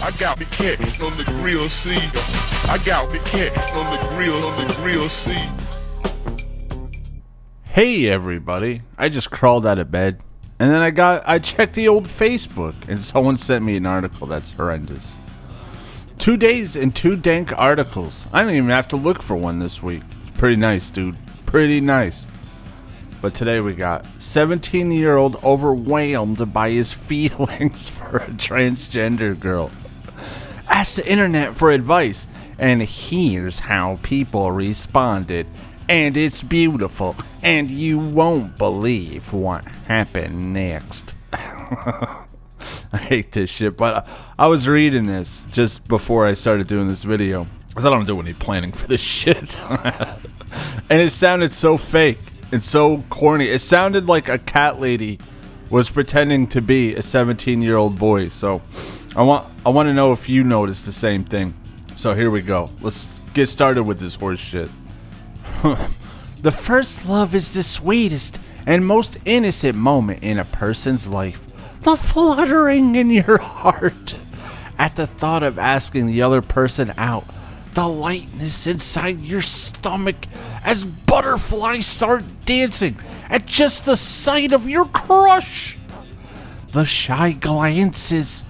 I got the cat on the grill, see. I got the cat on the grill, see. Hey everybody, I just crawled out of bed and then I checked the old Facebook and someone sent me an article that's horrendous. 2 days and 2 dank articles. I didn't even have to look for one this week. It's pretty nice, dude. Pretty nice. But today we got 17-year-old overwhelmed by his feelings for a transgender girl. Asked the internet for advice, and here's how people responded. And it's beautiful, and you won't believe what happened next. I hate this shit, but I was reading this just before I started doing this video, because I don't do any planning for this shit. And it sounded so fake and so corny. It sounded like a cat lady was pretending to be a 17-year-old boy. So I want to know if you noticed the same thing. So here we go. Let's get started with this horse shit. The first love is the sweetest and most innocent moment in a person's life. The fluttering in your heart at the thought of asking the other person out. The lightness inside your stomach as butterflies start dancing at just the sight of your crush. The shy glances.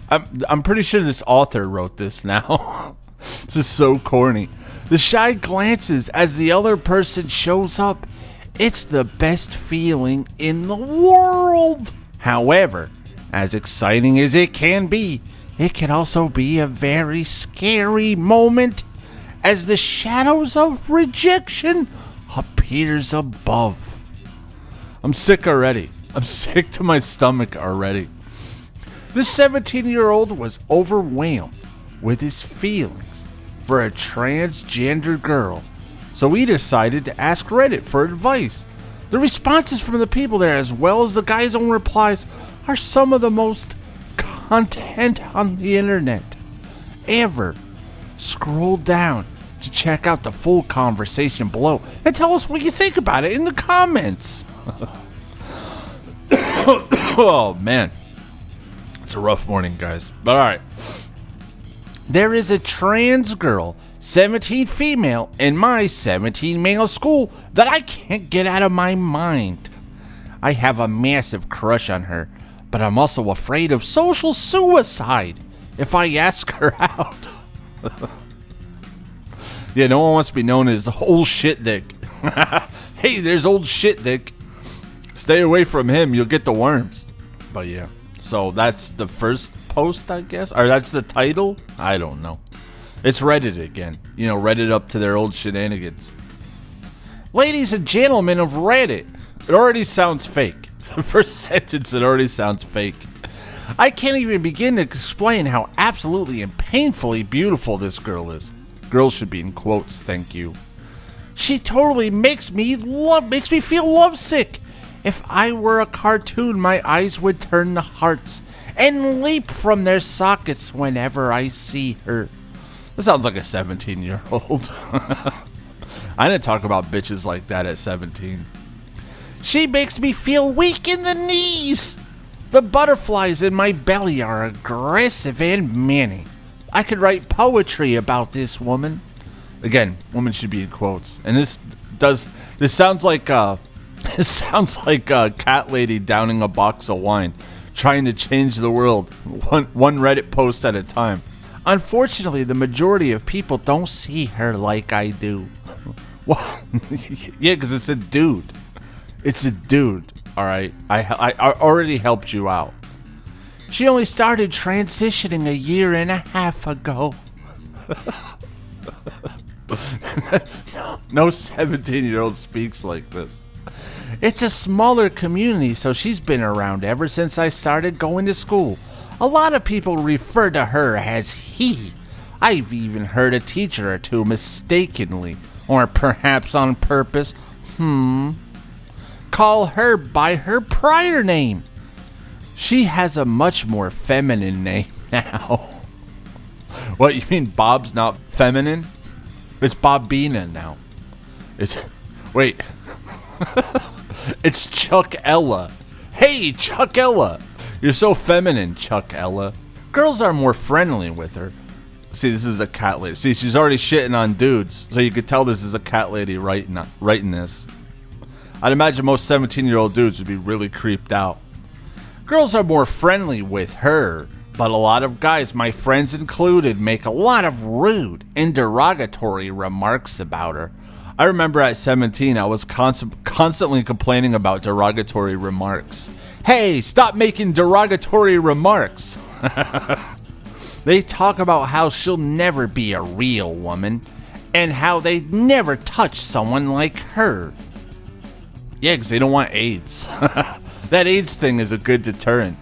I'm pretty sure this author wrote this now. This is so corny. The shy glances as the other person shows up. It's the best feeling in the world. However, as exciting as it can be, it can also be a very scary moment as the shadows of rejection appears above. I'm sick already. I'm sick to my stomach already. This 17-year-old was overwhelmed with his feelings for a transgender girl, so he decided to ask Reddit for advice. The responses from the people there, as well as the guy's own replies, are some of the most content on the internet ever. Scroll down to check out the full conversation below and tell us what you think about it in the comments. Oh man, it's a rough morning, guys, but alright. There is a trans girl, 17 female, in my 17 male school that I can't get out of my mind. I have a massive crush on her, but I'm also afraid of social suicide if I ask her out. Yeah, no one wants to be known as old shit dick. Hey, there's old shit dick. Stay away from him, you'll get the worms. But yeah, so that's the first post, I guess, or that's the title. I don't know. It's Reddit again. You know, Reddit up to their old shenanigans. Ladies and gentlemen of Reddit, it already sounds fake. The first sentence, it already sounds fake. I can't even begin to explain how absolutely and painfully beautiful this girl is. Girl should be in quotes, thank you. She totally makes me feel lovesick. If I were a cartoon, my eyes would turn to hearts and leap from their sockets whenever I see her. This sounds like a 17-year-old. I didn't talk about bitches like that at 17. She makes me feel weak in the knees. The butterflies in my belly are aggressive and many. I could write poetry about this woman. Again, woman should be in quotes. And this sounds like a cat lady downing a box of wine, trying to change the world, one Reddit post at a time. Unfortunately, the majority of people don't see her like I do. Well, yeah, because it's a dude. It's a dude, alright? I already helped you out. She only started transitioning a year and a half ago. No 17-year-old speaks like this. It's a smaller community, so she's been around ever since I started going to school. A lot of people refer to her as he. I've even heard a teacher or two mistakenly, or perhaps on purpose, call her by her prior name. She has a much more feminine name now. What, you mean Bob's not feminine? It's Bobina now. Wait. It's Chuck Ella. Hey, Chuck Ella. You're so feminine, Chuck Ella. Girls are more friendly with her. See, this is a cat lady. See, she's already shitting on dudes, so you could tell this is a cat lady writing this. I'd imagine most 17-year-old dudes would be really creeped out. Girls are more friendly with her, but a lot of guys, my friends included, make a lot of rude and derogatory remarks about her. I remember at 17, I was constantly complaining about derogatory remarks. Hey, stop making derogatory remarks. They talk about how she'll never be a real woman and how they'd never touch someone like her. Yeah, because they don't want AIDS. That AIDS thing is a good deterrent.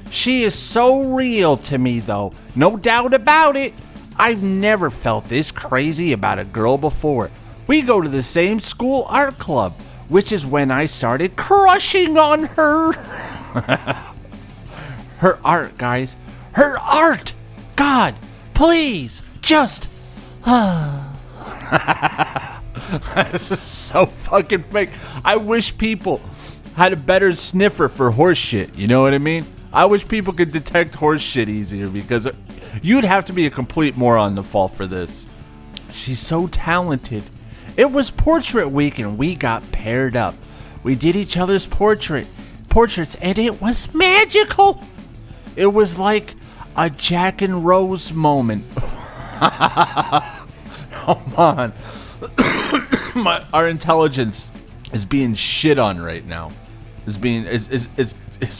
She is so real to me, though. No doubt about it. I've never felt this crazy about a girl before. We go to the same school art club, which is when I started crushing on her. Her art, guys. Her art! God, please, just... This is so fucking fake. I wish people had a better sniffer for horse shit, you know what I mean? I wish people could detect horse shit easier, because you'd have to be a complete moron to fall for this. She's so talented. It was portrait week and we got paired up. We did each other's portraits and it was magical. It was like a Jack and Rose moment. Come on. Our intelligence is being shit on right now. Is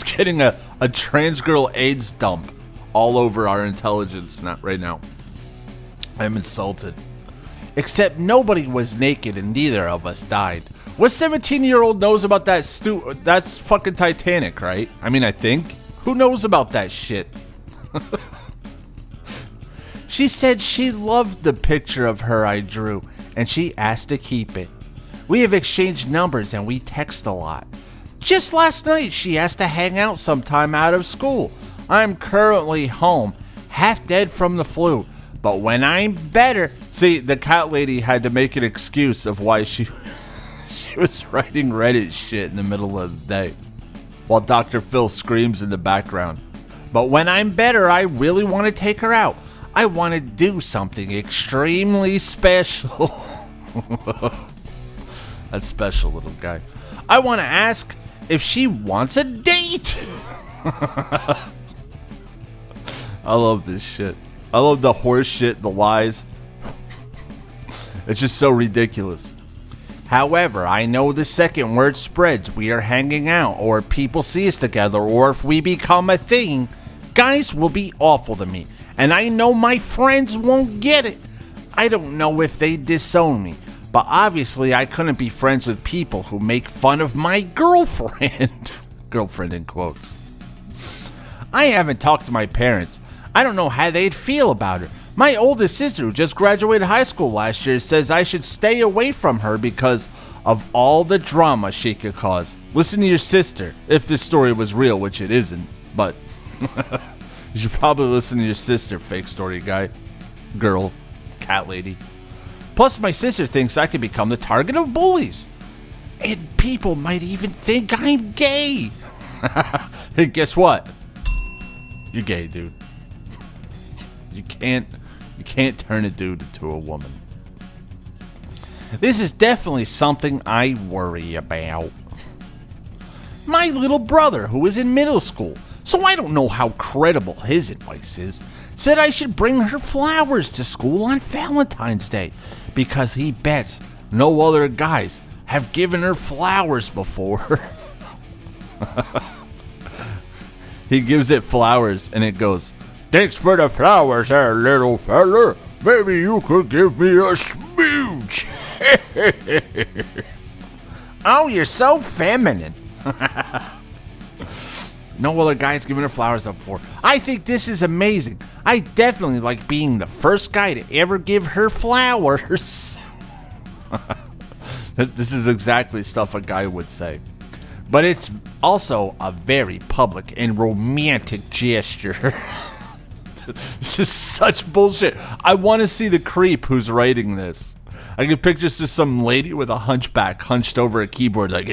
getting a trans girl AIDS dump all over our intelligence right now. I'm insulted. Except nobody was naked and neither of us died. What 17-year-old knows about that that's fucking Titanic, right? I mean, I think. Who knows about that shit? She said she loved the picture of her I drew, and she asked to keep it. We have exchanged numbers and we text a lot. Just last night, she asked to hang out sometime out of school. I'm currently home, half dead from the flu, but when I'm better... See, the cat lady had to make an excuse of why she was writing Reddit shit in the middle of the day, while Dr. Phil screams in the background. But when I'm better, I really want to take her out. I want to do something extremely special. That's special, little guy. I want to ask if she wants a date. I love this shit. I love the horse shit, the lies. It's just so ridiculous. However, I know the second word spreads we are hanging out, or people see us together, or if we become a thing, guys will be awful to me. And I know my friends won't get it. I don't know if they disown me, but obviously I couldn't be friends with people who make fun of my girlfriend. Girlfriend in quotes. I haven't talked to my parents. I don't know how they'd feel about her. My oldest sister, who just graduated high school last year, says I should stay away from her because of all the drama she could cause. Listen to your sister, if this story was real, which it isn't, but you should probably listen to your sister, fake story guy, girl, cat lady. Plus, my sister thinks I could become the target of bullies. And people might even think I'm gay. Hey, guess what? You're gay, dude. You can't turn a dude into a woman. This is definitely something I worry about. My little brother, who is in middle school, so I don't know how credible his advice is, said I should bring her flowers to school on Valentine's Day because he bets no other guys have given her flowers before. He gives it flowers and it goes, "Thanks for the flowers there, little fella. Maybe you could give me a smooch." Oh, you're so feminine. No other guy's given her flowers up before. I think this is amazing. I definitely like being the first guy to ever give her flowers. This is exactly stuff a guy would say. But it's also a very public and romantic gesture. This is such bullshit. I want to see the creep who's writing this. I can picture just some lady with a hunchback hunched over a keyboard like...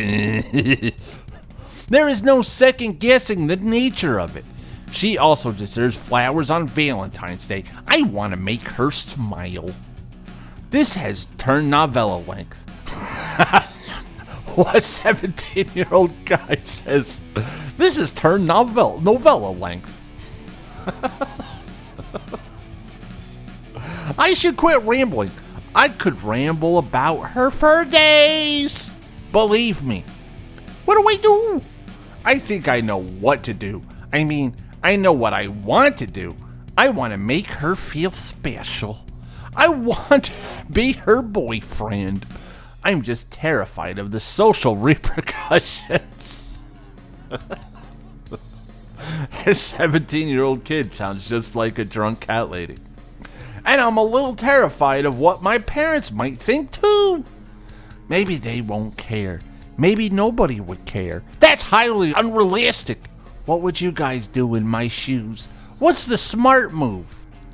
There is no second guessing the nature of it. She also deserves flowers on Valentine's Day. I want to make her smile. This has turned novella length. What 17-year-old guy says, this has turned novella length. I should quit rambling. I could ramble about her for days. Believe me. What do I do? I think I know what to do. I mean, I know what I want to do. I want to make her feel special. I want to be her boyfriend. I'm just terrified of the social repercussions. A 17-year-old kid sounds just like a drunk cat lady. And I'm a little terrified of what my parents might think too. Maybe they won't care. Maybe nobody would care. That's highly unrealistic. What would you guys do in my shoes? What's the smart move?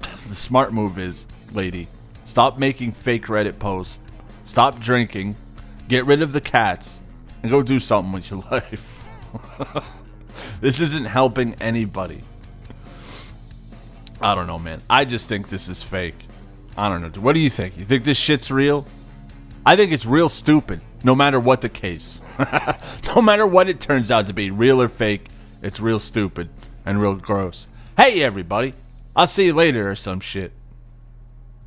The smart move is, lady, stop making fake Reddit posts. Stop drinking. Get rid of the cats. And go do something with your life. This isn't helping anybody. I don't know, man. I just think this is fake. I don't know. What do you think? You think this shit's real? I think it's real stupid, no matter what the case. No matter what it turns out to be, real or fake, it's real stupid and real gross. Hey, everybody. I'll see you later or some shit.